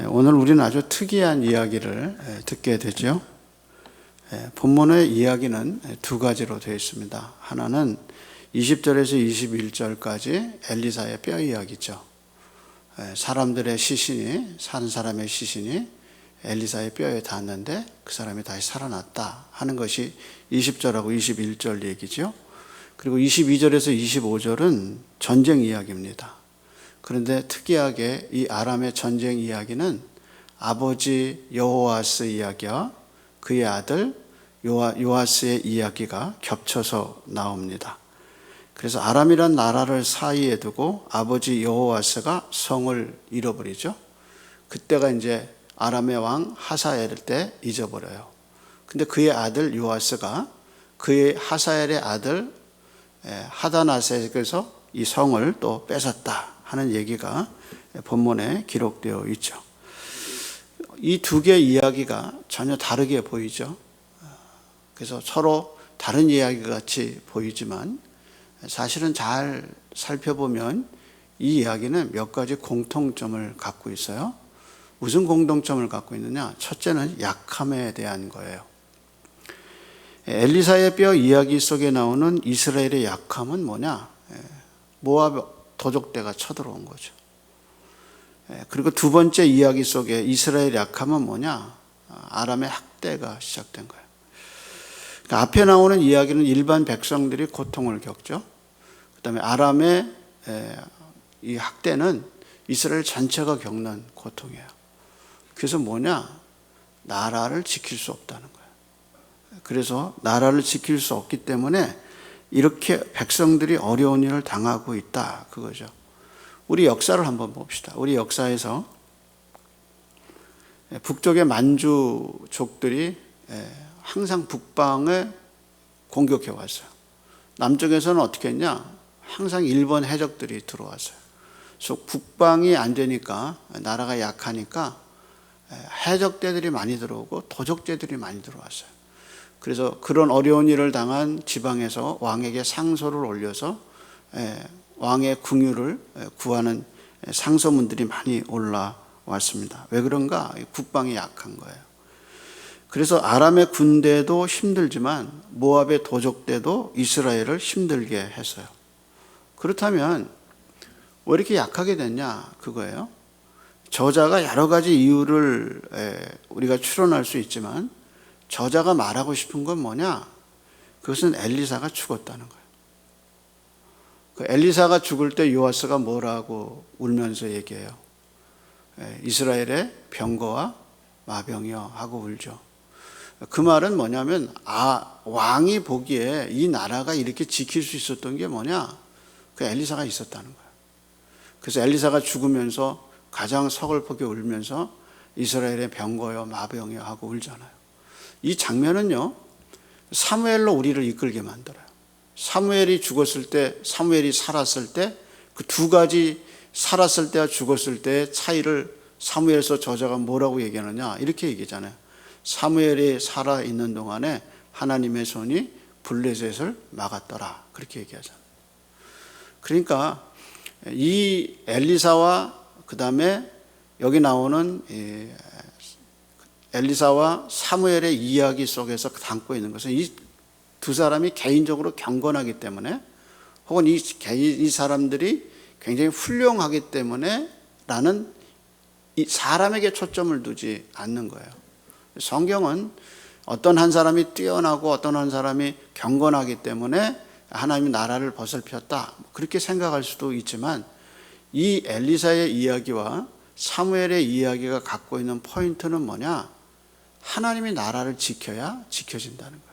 오늘 우리는 아주 특이한 이야기를 듣게 되죠. 본문의 이야기는 두 가지로 되어 있습니다. 하나는 20절에서 21절까지 엘리사의 뼈 이야기죠. 사람들의 시신이, 산 사람의 시신이 엘리사의 뼈에 닿았는데 그 사람이 다시 살아났다 하는 것이 20절하고 21절 얘기죠. 그리고 22절에서 25절은 전쟁 이야기입니다. 그런데 특이하게 이 아람의 전쟁 이야기는 아버지 여호아스 이야기와 그의 아들 요아스의 이야기가 겹쳐서 나옵니다. 그래서 아람이란 나라를 사이에 두고 아버지 여호아스가 성을 잃어버리죠. 그때가 이제 아람의 왕 하사엘 때 잊어버려요. 근데 그의 아들 요아스가 그의 하사엘의 아들 하다나섹에서 이 성을 또 뺏었다 하는 얘기가 본문에 기록되어 있죠. 이 두 개의 이야기가 전혀 다르게 보이죠. 그래서 서로 다른 이야기 같이 보이지만 사실은 잘 살펴보면 이 이야기는 몇 가지 공통점을 갖고 있어요. 무슨 공통점을 갖고 있느냐? 첫째는 약함에 대한 거예요. 엘리사의 뼈 이야기 속에 나오는 이스라엘의 약함은 뭐냐? 모압 도적대가 쳐들어온 거죠. 그리고 두 번째 이야기 속에 이스라엘의 약함은 뭐냐? 아람의 학대가 시작된 거예요. 그러니까 앞에 나오는 이야기는 일반 백성들이 고통을 겪죠. 그 다음에 아람의 이 학대는 이스라엘 전체가 겪는 고통이에요. 그래서 뭐냐? 나라를 지킬 수 없다는 거예요. 그래서 나라를 지킬 수 없기 때문에 이렇게 백성들이 어려운 일을 당하고 있다, 그거죠. 우리 역사를 한번 봅시다. 우리 역사에서 북쪽의 만주족들이 항상 북방을 공격해 왔어요. 남쪽에서는 어떻게 했냐? 항상 일본 해적들이 들어왔어요. 그래서 북방이 안 되니까, 나라가 약하니까 해적대들이 많이 들어오고 도적대들이 많이 들어왔어요. 그래서 그런 어려운 일을 당한 지방에서 왕에게 상소를 올려서 왕의 궁유를 구하는 상소문들이 많이 올라왔습니다. 왜 그런가? 북방이 약한 거예요. 그래서 아람의 군대도 힘들지만 모압의 도적대도 이스라엘을 힘들게 했어요. 그렇다면 왜 이렇게 약하게 됐냐? 그거예요. 저자가 여러 가지 이유를 우리가 추론할 수 있지만 저자가 말하고 싶은 건 뭐냐? 그것은 엘리사가 죽었다는 거예요. 그 엘리사가 죽을 때 요아스가 뭐라고 울면서 얘기해요? 이스라엘의 병거와 마병이여 하고 울죠. 그 말은 뭐냐면 왕이 보기에 이 나라가 이렇게 지킬 수 있었던 게 뭐냐? 그 엘리사가 있었다는 거예요. 그래서 엘리사가 죽으면서 가장 서글프게 울면서 이스라엘의 병거여 마병이여 하고 울잖아요. 이 장면은요, 사무엘로 우리를 이끌게 만들어요. 사무엘이 죽었을 때, 사무엘이 살았을 때, 그 두 가지 살았을 때와 죽었을 때의 차이를 사무엘서 저자가 뭐라고 얘기하느냐? 이렇게 얘기하잖아요. 사무엘이 살아있는 동안에 하나님의 손이 블레셋을 막았더라. 그렇게 얘기하잖아요. 그러니까 이 엘리사와 그 다음에 여기 나오는 엘리사와 사무엘의 이야기 속에서 담고 있는 것은 이 두 사람이 개인적으로 경건하기 때문에 혹은 이 사람들이 굉장히 훌륭하기 때문에 라는 이 사람에게 초점을 두지 않는 거예요. 성경은 어떤 한 사람이 뛰어나고 어떤 한 사람이 경건하기 때문에 하나님이 나라를 벗을폈다 그렇게 생각할 수도 있지만 이 엘리사의 이야기와 사무엘의 이야기가 갖고 있는 포인트는 뭐냐? 하나님이 나라를 지켜야 지켜진다는 거예요.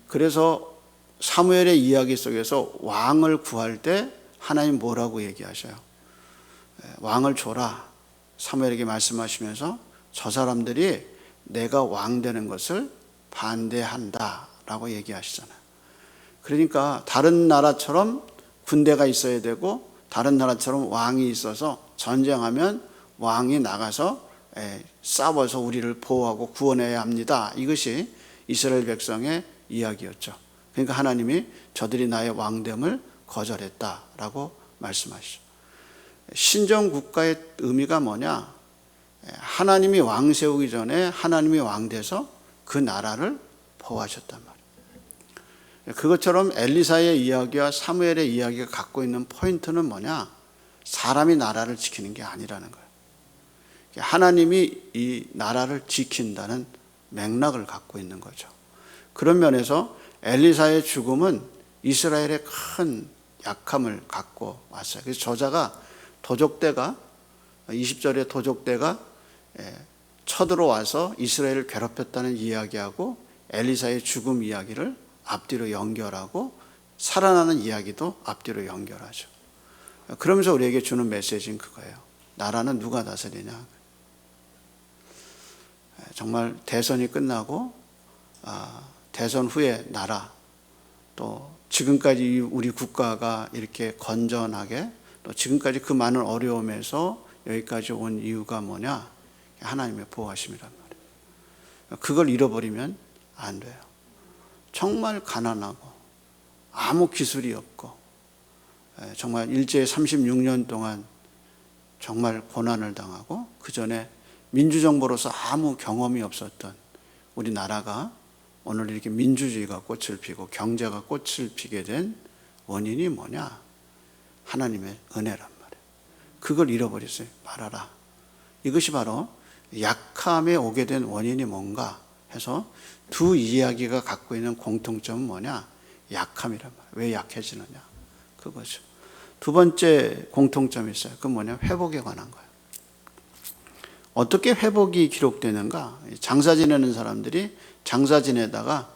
그래서 사무엘의 이야기 속에서 왕을 구할 때 하나님 뭐라고 얘기하셔요? 왕을 줘라. 사무엘에게 말씀하시면서 저 사람들이 내가 왕 되는 것을 반대한다 라고 얘기하시잖아요. 그러니까 다른 나라처럼 군대가 있어야 되고 다른 나라처럼 왕이 있어서 전쟁하면 왕이 나가서 싸워서 우리를 보호하고 구원해야 합니다. 이것이 이스라엘 백성의 이야기였죠. 그러니까 하나님이 저들이 나의 왕됨을 거절했다라고 말씀하시죠. 신정국가의 의미가 뭐냐? 하나님이 왕 세우기 전에 하나님이 왕 돼서 그 나라를 보호하셨단 말이에요. 그것처럼 엘리사의 이야기와 사무엘의 이야기가 갖고 있는 포인트는 뭐냐? 사람이 나라를 지키는 게 아니라는 거예요. 하나님이 이 나라를 지킨다는 맥락을 갖고 있는 거죠. 그런 면에서 엘리사의 죽음은 이스라엘의 큰 약함을 갖고 왔어요. 그래서 저자가 도적대가 20절에 도적대가 쳐들어와서 이스라엘을 괴롭혔다는 이야기하고 엘리사의 죽음 이야기를 앞뒤로 연결하고 살아나는 이야기도 앞뒤로 연결하죠. 그러면서 우리에게 주는 메시지는 그거예요. 나라는 누가 다스리냐. 정말 대선이 끝나고 대선 후에 나라, 또 지금까지 우리 국가가 이렇게 건전하게, 또 지금까지 그 많은 어려움에서 여기까지 온 이유가 뭐냐? 하나님의 보호하심이란 말이에요. 그걸 잃어버리면 안 돼요. 정말 가난하고 아무 기술이 없고 정말 일제 36년 동안 정말 고난을 당하고 그 전에 민주정부로서 아무 경험이 없었던 우리나라가 오늘 이렇게 민주주의가 꽃을 피고 경제가 꽃을 피게 된 원인이 뭐냐? 하나님의 은혜란 말이에요. 그걸 잃어버렸어요. 말아라. 이것이 바로 약함에 오게 된 원인이 뭔가 해서 두 이야기가 갖고 있는 공통점은 뭐냐? 약함이란 말이에요. 왜 약해지느냐? 그거죠. 두 번째 공통점이 있어요. 그건 뭐냐? 회복에 관한 거예요. 어떻게 회복이 기록되는가? 장사 지내는 사람들이 장사 지내다가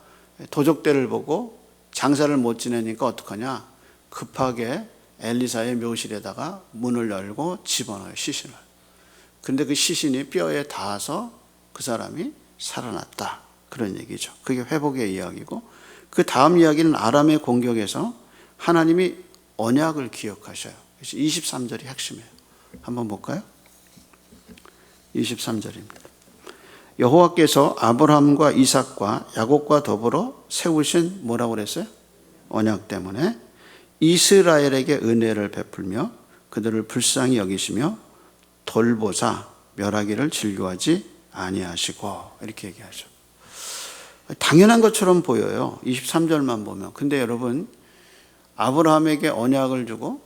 도적대를 보고 장사를 못 지내니까 어떡하냐? 급하게 엘리사의 묘실에다가 문을 열고 집어넣어요, 시신을. 그런데 그 시신이 뼈에 닿아서 그 사람이 살아났다. 그런 얘기죠. 그게 회복의 이야기고, 그 다음 이야기는 아람의 공격에서 하나님이 언약을 기억하셔요. 23절이 핵심이에요. 한번 볼까요? 23절입니다. 여호와께서 아브라함과 이삭과 야곱과 더불어 세우신 뭐라고 그랬어요? 언약 때문에 이스라엘에게 은혜를 베풀며 그들을 불쌍히 여기시며 돌보사 멸하기를 즐거워하지 아니하시고, 이렇게 얘기하죠. 당연한 것처럼 보여요. 23절만 보면. 근데 여러분, 아브라함에게 언약을 주고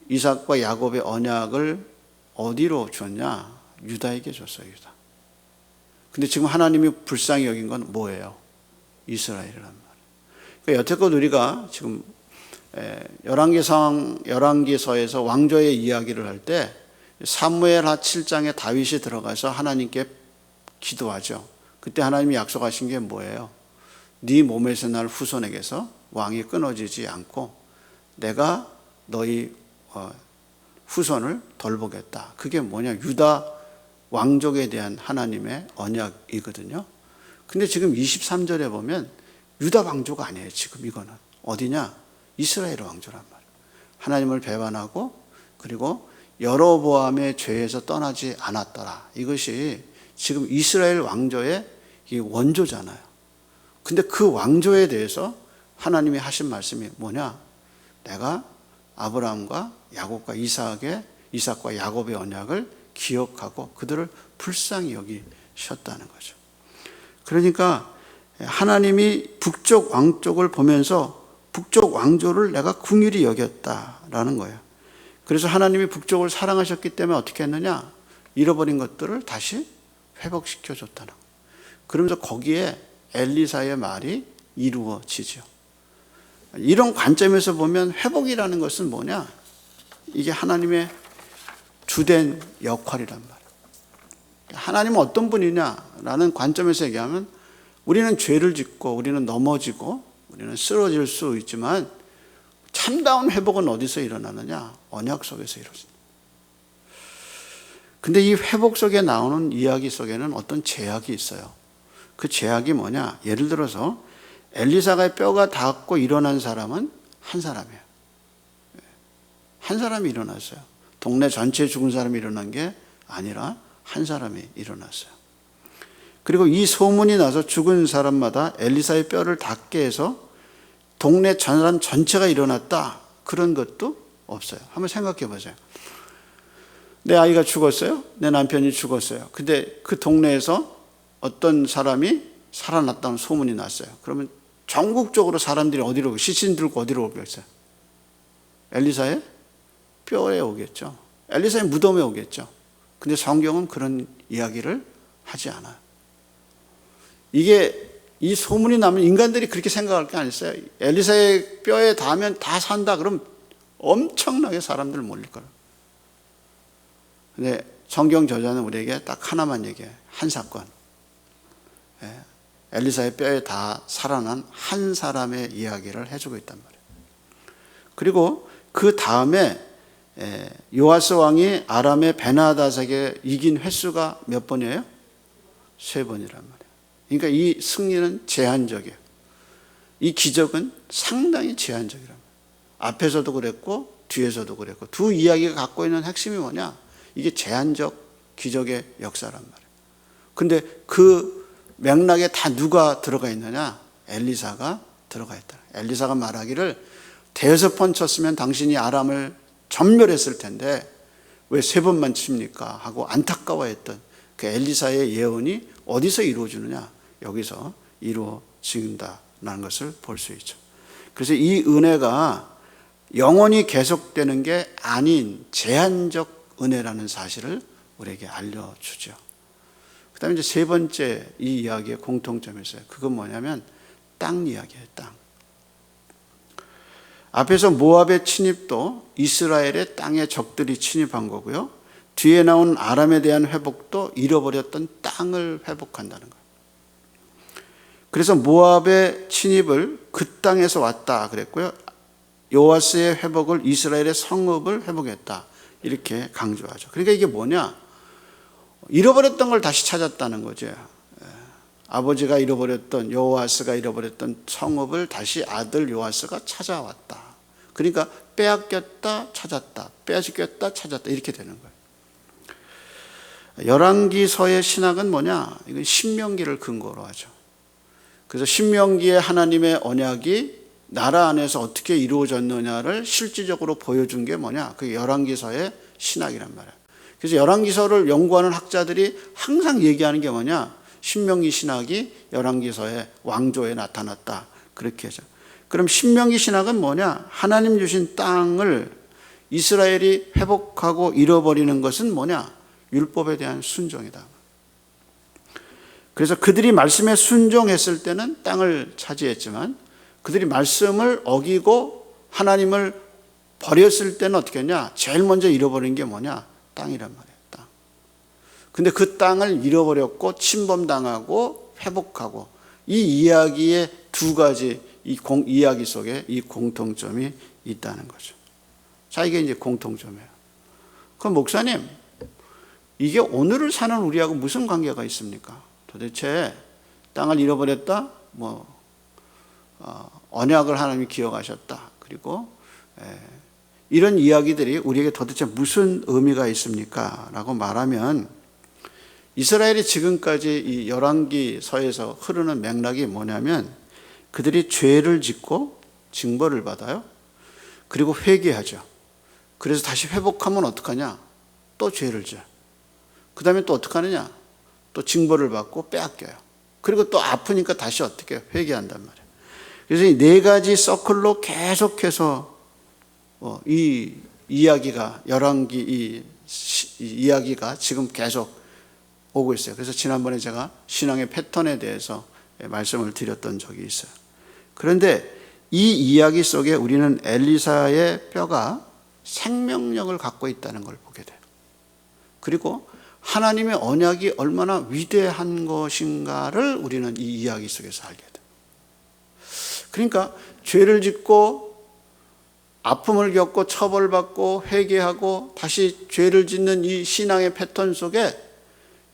이삭과 야곱의 언약을 어디로 줬냐? 유다에게 줬어요, 유다. 근데 지금 하나님이 불쌍히 여긴 건 뭐예요? 이스라엘이란 말이에요. 그러니까 여태껏 우리가 지금 열왕기서에서 왕조의 이야기를 할 때 사무엘하 7장에 다윗이 들어가서 하나님께 기도하죠. 그때 하나님이 약속하신 게 뭐예요? 네 몸에서 날 후손에게서 왕이 끊어지지 않고 내가 너희 후손을 돌보겠다. 그게 뭐냐? 유다 왕족에 대한 하나님의 언약이거든요. 근데 지금 23절에 보면 유다 왕조가 아니에요. 지금 이거는 어디냐? 이스라엘 왕조란 말이에요. 하나님을 배반하고 그리고 여로보암의 죄에서 떠나지 않았더라. 이것이 지금 이스라엘 왕조의 원조잖아요. 근데 그 왕조에 대해서 하나님이 하신 말씀이 뭐냐? 내가 아브라함과 야곱과 이삭과 야곱의 언약을 기억하고 그들을 불쌍히 여기셨다는 거죠. 그러니까 하나님이 북쪽 왕족을 보면서 북쪽 왕조를 내가 긍휼히 여겼다라는 거예요. 그래서 하나님이 북쪽을 사랑하셨기 때문에 어떻게 했느냐? 잃어버린 것들을 다시 회복시켜 줬다는 거예요. 그러면서 거기에 엘리사의 말이 이루어지죠. 이런 관점에서 보면 회복이라는 것은 뭐냐? 이게 하나님의 주된 역할이란 말이에요. 하나님은 어떤 분이냐라는 관점에서 얘기하면 우리는 죄를 짓고 우리는 넘어지고 우리는 쓰러질 수 있지만 참다운 회복은 어디서 일어나느냐? 언약 속에서 이루어진다. 근데 이 회복 속에 나오는 이야기 속에는 어떤 제약이 있어요. 그 제약이 뭐냐? 예를 들어서 엘리사가 뼈가 닿고 일어난 사람은 한 사람이에요. 한 사람이 일어났어요. 동네 전체에 죽은 사람이 일어난 게 아니라 한 사람이 일어났어요. 그리고 이 소문이 나서 죽은 사람마다 엘리사의 뼈를 닿게 해서 동네 사람 전체가 일어났다. 그런 것도 없어요. 한번 생각해 보세요. 내 아이가 죽었어요. 내 남편이 죽었어요. 근데 그 동네에서 어떤 사람이 살아났다는 소문이 났어요. 그러면 전국적으로 사람들이 어디로, 시신 들고 어디로 오겠어요? 엘리사의 뼈에 오겠죠. 엘리사의 무덤에 오겠죠. 근데 성경은 그런 이야기를 하지 않아요. 이게 이 소문이 나면 인간들이 그렇게 생각할 게 아니었어요. 엘리사의 뼈에 닿으면 다 산다. 그럼 엄청나게 사람들 몰릴 거예요. 근데 성경 저자는 우리에게 딱 하나만 얘기해요. 한 사건. 엘리사의 뼈에 다 살아난 한 사람의 이야기를 해주고 있단 말이에요. 그리고 그 다음에 요아스 왕이 아람의 베나다삭에 이긴 횟수가 몇 번이에요? 3번이란 말이에요. 그러니까 이 승리는 제한적이에요. 이 기적은 상당히 제한적이란 말이에요. 앞에서도 그랬고 뒤에서도 그랬고 두 이야기가 갖고 있는 핵심이 뭐냐? 이게 제한적 기적의 역사란 말이에요. 근데 그 맥락에 다 누가 들어가 있느냐? 엘리사가 들어가 있다. 엘리사가 말하기를 대여섯 번 쳤으면 당신이 아람을 전멸했을 텐데 왜 3번만 칩니까? 하고 안타까워했던 그 엘리사의 예언이 어디서 이루어지느냐? 여기서 이루어진다는 것을 볼 수 있죠. 그래서 이 은혜가 영원히 계속되는 게 아닌 제한적 은혜라는 사실을 우리에게 알려주죠. 그 다음에 이제 3번째 이 이야기의 공통점이 있어요. 그건 뭐냐면 땅 이야기예요. 땅. 앞에서 모압의 침입도 이스라엘의 땅에 적들이 침입한 거고요. 뒤에 나온 아람에 대한 회복도 잃어버렸던 땅을 회복한다는 거예요. 그래서 모압의 침입을 그 땅에서 왔다 그랬고요. 요아스의 회복을 이스라엘의 성읍을 회복했다. 이렇게 강조하죠. 그러니까 이게 뭐냐? 잃어버렸던 걸 다시 찾았다는 거죠. 아버지가 잃어버렸던, 요아스가 잃어버렸던 성읍을 다시 아들 요아스가 찾아왔다. 그러니까 빼앗겼다 찾았다, 빼앗겼다 찾았다 이렇게 되는 거예요. 열왕기서의 신학은 뭐냐? 이건 신명기를 근거로 하죠. 그래서 신명기의 하나님의 언약이 나라 안에서 어떻게 이루어졌느냐를 실질적으로 보여준 게 뭐냐? 그게 열왕기서의 신학이란 말이에요. 그래서 열왕기서를 연구하는 학자들이 항상 얘기하는 게 뭐냐? 신명기 신학이 열왕기서의 왕조에 나타났다. 그렇게 하죠. 그럼 신명기 신학은 뭐냐? 하나님 주신 땅을 이스라엘이 회복하고 잃어버리는 것은 뭐냐? 율법에 대한 순종이다. 그래서 그들이 말씀에 순종했을 때는 땅을 차지했지만 그들이 말씀을 어기고 하나님을 버렸을 때는 어떻게 했냐? 제일 먼저 잃어버린 게 뭐냐? 땅이란 말이에요. 땅. 근데 그 땅을 잃어버렸고 침범당하고 회복하고 이 이야기의 두 가지 이야기 속에 이 공통점이 있다는 거죠. 자, 이게 이제 공통점이에요. 그럼 목사님, 이게 오늘을 사는 우리하고 무슨 관계가 있습니까? 도대체 땅을 잃어버렸다? 언약을 하나님이 기억하셨다. 그리고 이런 이야기들이 우리에게 도대체 무슨 의미가 있습니까? 라고 말하면 이스라엘이 지금까지 이 열왕기서에서 흐르는 맥락이 뭐냐면 그들이 죄를 짓고 징벌을 받아요. 그리고 회개하죠. 그래서 다시 회복하면 어떡하냐? 또 죄를 져요. 그 다음에 또 어떡하느냐? 또 징벌을 받고 빼앗겨요. 그리고 또 아프니까 다시 어떻게 회개한단 말이에요. 그래서 이 4가지 서클로 계속해서 이 이야기가 열왕기 이 이야기가 지금 계속 오고 있어요. 그래서 지난번에 제가 신앙의 패턴에 대해서 말씀을 드렸던 적이 있어요. 그런데 이 이야기 속에 우리는 엘리사의 뼈가 생명력을 갖고 있다는 걸 보게 돼요. 그리고 하나님의 언약이 얼마나 위대한 것인가를 우리는 이 이야기 속에서 알게 돼요. 그러니까 죄를 짓고 아픔을 겪고 처벌받고 회개하고 다시 죄를 짓는 이 신앙의 패턴 속에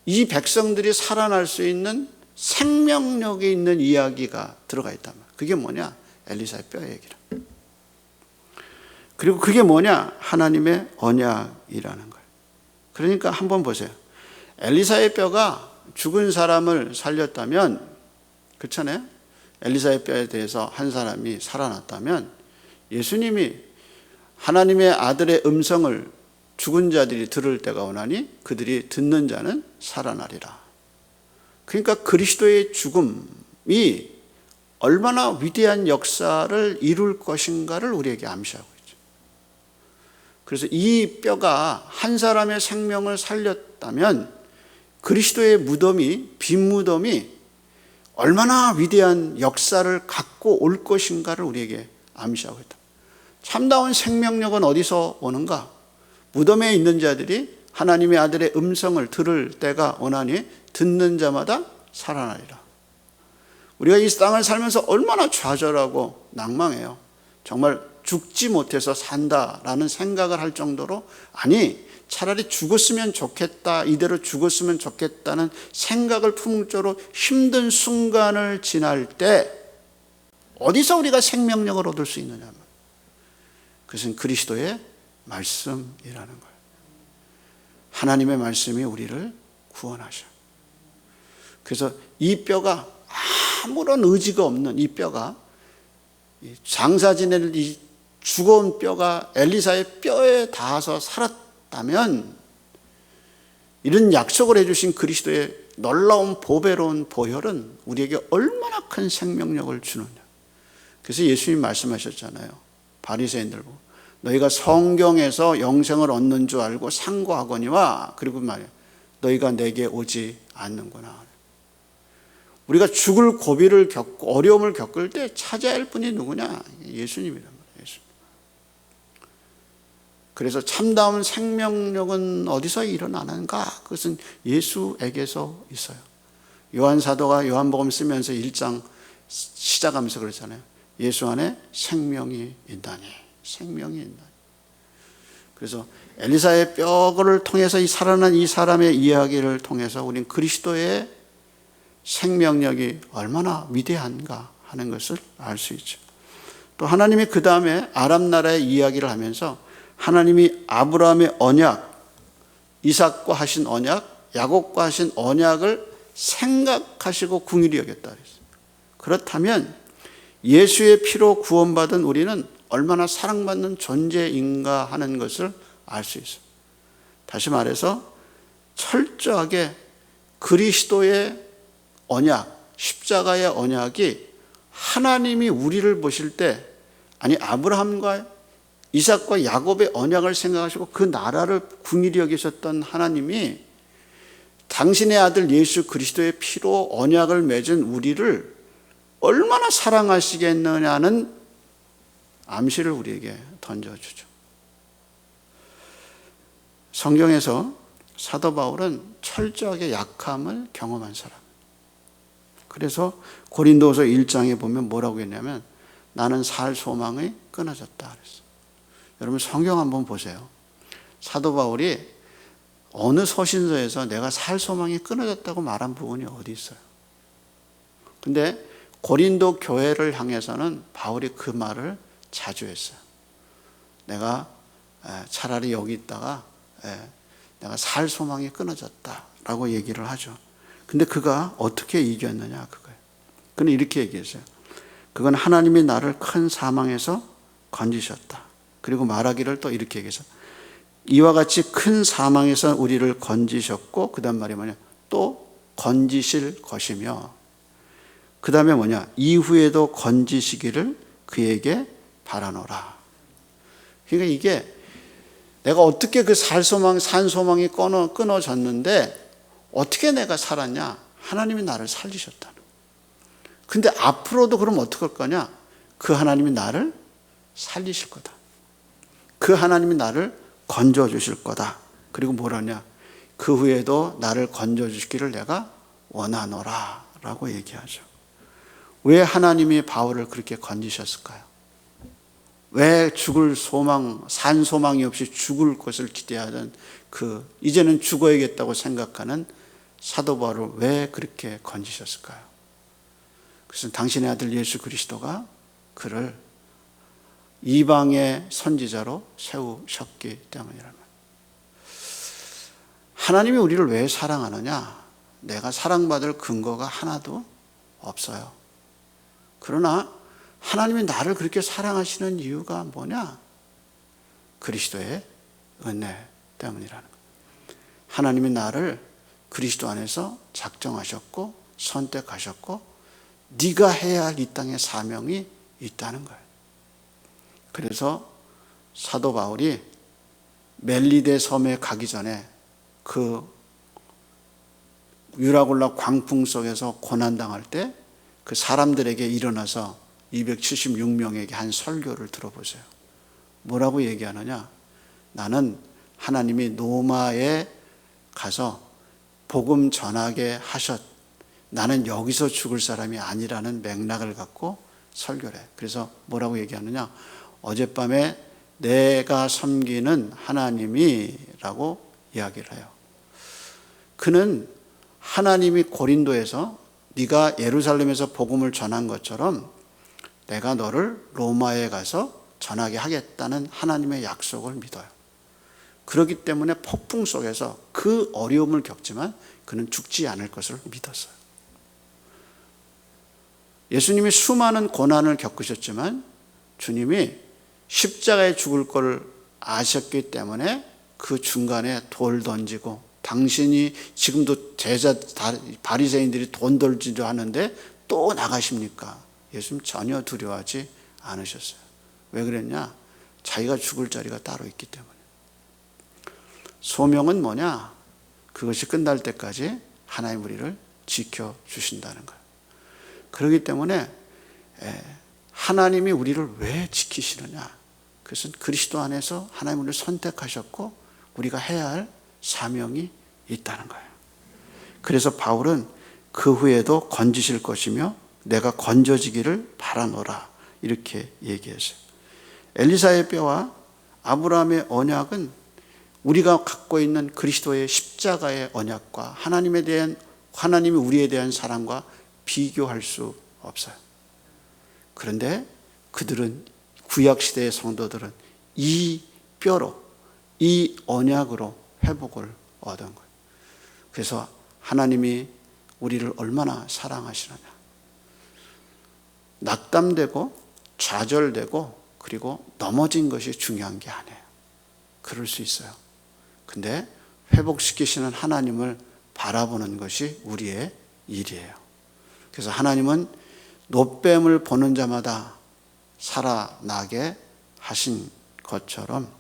이 백성들이 살아날 수 있는 생명력이 있는 이야기가 들어가 있단 말이에요. 그게 뭐냐? 엘리사의 뼈 얘기라. 그리고 그게 뭐냐? 하나님의 언약이라는 거예요. 그러니까 한번 보세요. 엘리사의 뼈가 죽은 사람을 살렸다면, 그렇잖아요? 엘리사의 뼈에 대해서 한 사람이 살아났다면 예수님이 하나님의 아들의 음성을 죽은 자들이 들을 때가 오나니 그들이 듣는 자는 살아나리라. 그러니까 그리스도의 죽음이 얼마나 위대한 역사를 이룰 것인가를 우리에게 암시하고 있죠. 그래서 이 뼈가 한 사람의 생명을 살렸다면 그리스도의 무덤이, 빈 무덤이 얼마나 위대한 역사를 갖고 올 것인가를 우리에게 암시하고 있다. 참다운 생명력은 어디서 오는가? 무덤에 있는 자들이 하나님의 아들의 음성을 들을 때가 오나니 듣는 자마다 살아나리라. 우리가 이 땅을 살면서 얼마나 좌절하고 낭망해요. 정말 죽지 못해서 산다라는 생각을 할 정도로, 아니 차라리 죽었으면 좋겠다, 이대로 죽었으면 좋겠다는 생각을 품을 정도로 힘든 순간을 지날 때 어디서 우리가 생명력을 얻을 수 있느냐? 그것은 그리스도의 말씀이라는 거예요. 하나님의 말씀이 우리를 구원하셔. 그래서 이 뼈가, 아무런 의지가 없는 이 뼈가, 장사 지낼 이 죽어온 뼈가 엘리사의 뼈에 닿아서 살았다면, 이런 약속을 해주신 그리스도의 놀라운 보배로운 보혈은 우리에게 얼마나 큰 생명력을 주느냐. 그래서 예수님 말씀하셨잖아요. 바리새인들 보고 너희가 성경에서 영생을 얻는 줄 알고 상고하거니와, 그리고 말이야, 너희가 내게 오지 않는구나. 우리가 죽을 고비를 겪고 어려움을 겪을 때 찾아야 할 분이 누구냐? 예수님이란 말이에요. 예수님. 그래서 참다운 생명력은 어디서 일어나는가? 그것은 예수에게서 있어요. 요한 사도가 요한복음 쓰면서 1장 시작하면서 그랬잖아요. 예수 안에 생명이 있다니. 생명이 있다니. 그래서 엘리사의 뼈를 통해서 이 살아난 이 사람의 이야기를 통해서 우리는 그리스도의 생명력이 얼마나 위대한가 하는 것을 알 수 있죠. 또 하나님이 그 다음에 아람 나라의 이야기를 하면서 하나님이 아브라함의 언약, 이삭과 하신 언약, 야곱과 하신 언약을 생각하시고 긍휼히 여겼다 그랬어요. 그렇다면 예수의 피로 구원받은 우리는 얼마나 사랑받는 존재인가 하는 것을 알 수 있어요. 다시 말해서 철저하게 그리스도의 언약, 십자가의 언약이 하나님이 우리를 보실 때, 아니 아브라함과 이삭과 야곱의 언약을 생각하시고 그 나라를 긍휼히 여기셨던 하나님이 당신의 아들 예수 그리스도의 피로 언약을 맺은 우리를 얼마나 사랑하시겠느냐는 암시를 우리에게 던져주죠. 성경에서 사도 바울은 철저하게 약함을 경험한 사람. 그래서 고린도서 1장에 보면 뭐라고 했냐면 나는 살 소망이 끊어졌다 그랬어. 여러분 성경 한번 보세요. 사도 바울이 어느 서신서에서 내가 살 소망이 끊어졌다고 말한 부분이 어디 있어요? 근데 고린도 교회를 향해서는 바울이 그 말을 자주 했어요. 내가 차라리 여기 있다가 내가 살 소망이 끊어졌다라고 얘기를 하죠. 근데 그가 어떻게 이겼느냐 그거예요. 그는 이렇게 얘기했어요. 그건 하나님이 나를 큰 사망에서 건지셨다. 그리고 말하기를 또 이렇게 얘기해서 이와 같이 큰 사망에서 우리를 건지셨고 그 다음 말이 뭐냐, 또 건지실 것이며 그 다음에 뭐냐, 이후에도 건지시기를 그에게 바라노라. 그러니까 이게 내가 어떻게 그 산 소망이 끊어졌는데 어떻게 내가 살았냐? 하나님이 나를 살리셨다는. 근데 앞으로도 그럼 어떻게 할 거냐? 그 하나님이 나를 살리실 거다. 그 하나님이 나를 건져주실 거다. 그리고 뭐라냐? 그 후에도 나를 건져주시기를 내가 원하노라 라고 얘기하죠. 왜 하나님이 바울을 그렇게 건지셨을까요? 왜 죽을 소망, 산 소망이 없이 죽을 것을 기대하던 그 이제는 죽어야겠다고 생각하는 사도 바울을 왜 그렇게 건지셨을까요? 그것은 당신의 아들 예수 그리스도가 그를 이방의 선지자로 세우셨기 때문이라는 거예요. 하나님이 우리를 왜 사랑하느냐? 내가 사랑받을 근거가 하나도 없어요. 그러나 하나님이 나를 그렇게 사랑하시는 이유가 뭐냐? 그리스도의 은혜, 때문이라는 거예요. 하나님이 나를 그리스도 안에서 작정하셨고 선택하셨고 네가 해야 할 이 땅의 사명이 있다는 거예요. 그래서 사도 바울이 멜리데 섬에 가기 전에 그 유라굴라 광풍 속에서 고난당할 때 그 사람들에게 일어나서 276명에게 한 설교를 들어보세요. 뭐라고 얘기하느냐? 나는 하나님이 노마에 가서 복음 전하게 나는 여기서 죽을 사람이 아니라는 맥락을 갖고 설교를 해. 그래서 뭐라고 얘기하느냐? 어젯밤에 내가 섬기는 하나님이라고 이야기를 해요. 그는 하나님이 고린도에서 네가 예루살렘에서 복음을 전한 것처럼 내가 너를 로마에 가서 전하게 하겠다는 하나님의 약속을 믿어요. 그렇기 때문에 폭풍 속에서 그 어려움을 겪지만 그는 죽지 않을 것을 믿었어요. 예수님이 수많은 고난을 겪으셨지만 주님이 십자가에 죽을 걸 아셨기 때문에 그 중간에 돌 던지고 당신이 지금도 바리새인들이 돈 던지려 하는데 또 나가십니까? 예수님 전혀 두려워하지 않으셨어요. 왜 그랬냐? 자기가 죽을 자리가 따로 있기 때문에. 소명은 뭐냐? 그것이 끝날 때까지 하나님 우리를 지켜주신다는 거예요. 그렇기 때문에 하나님이 우리를 왜 지키시느냐? 그것은 그리스도 안에서 하나님 우리를 선택하셨고 우리가 해야 할 사명이 있다는 거예요. 그래서 바울은 그 후에도 건지실 것이며 내가 건져지기를 바라노라 이렇게 얘기했어요. 엘리사의 뼈와 아브라함의 언약은 우리가 갖고 있는 그리스도의 십자가의 언약과 하나님이 우리에 대한 사랑과 비교할 수 없어요. 그런데 그들은 구약시대의 성도들은 이 뼈로 이 언약으로 회복을 얻은 거예요. 그래서 하나님이 우리를 얼마나 사랑하시느냐. 낙담되고 좌절되고 그리고 넘어진 것이 중요한 게 아니에요. 그럴 수 있어요. 근데 회복시키시는 하나님을 바라보는 것이 우리의 일이에요. 그래서 하나님은 노뱀을 보는 자마다 살아나게 하신 것처럼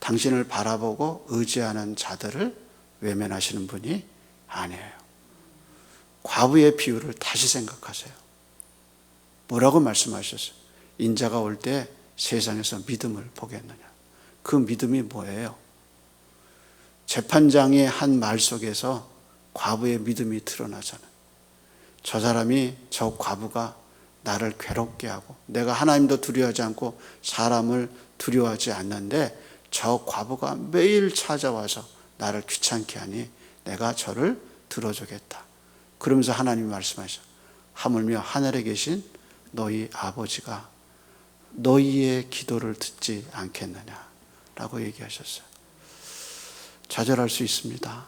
당신을 바라보고 의지하는 자들을 외면하시는 분이 아니에요. 과부의 비유를 다시 생각하세요. 뭐라고 말씀하셨어요? 인자가 올 때 세상에서 믿음을 보겠느냐. 그 믿음이 뭐예요? 재판장의 한 말 속에서 과부의 믿음이 드러나잖아요. 저 과부가 나를 괴롭게 하고 내가 하나님도 두려워하지 않고 사람을 두려워하지 않는데 저 과부가 매일 찾아와서 나를 귀찮게 하니 내가 저를 들어주겠다. 그러면서 하나님이 말씀하셔. 하물며 하늘에 계신 너희 아버지가 너희의 기도를 듣지 않겠느냐라고 얘기하셨어요. 좌절할 수 있습니다.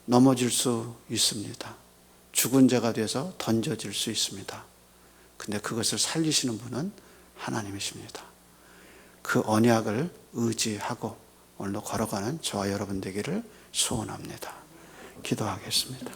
넘어질 수 있습니다. 죽은 자가 돼서 던져질 수 있습니다. 근데 그것을 살리시는 분은 하나님이십니다. 그 언약을 의지하고 오늘도 걸어가는 저와 여러분 되기를 소원합니다. 기도하겠습니다.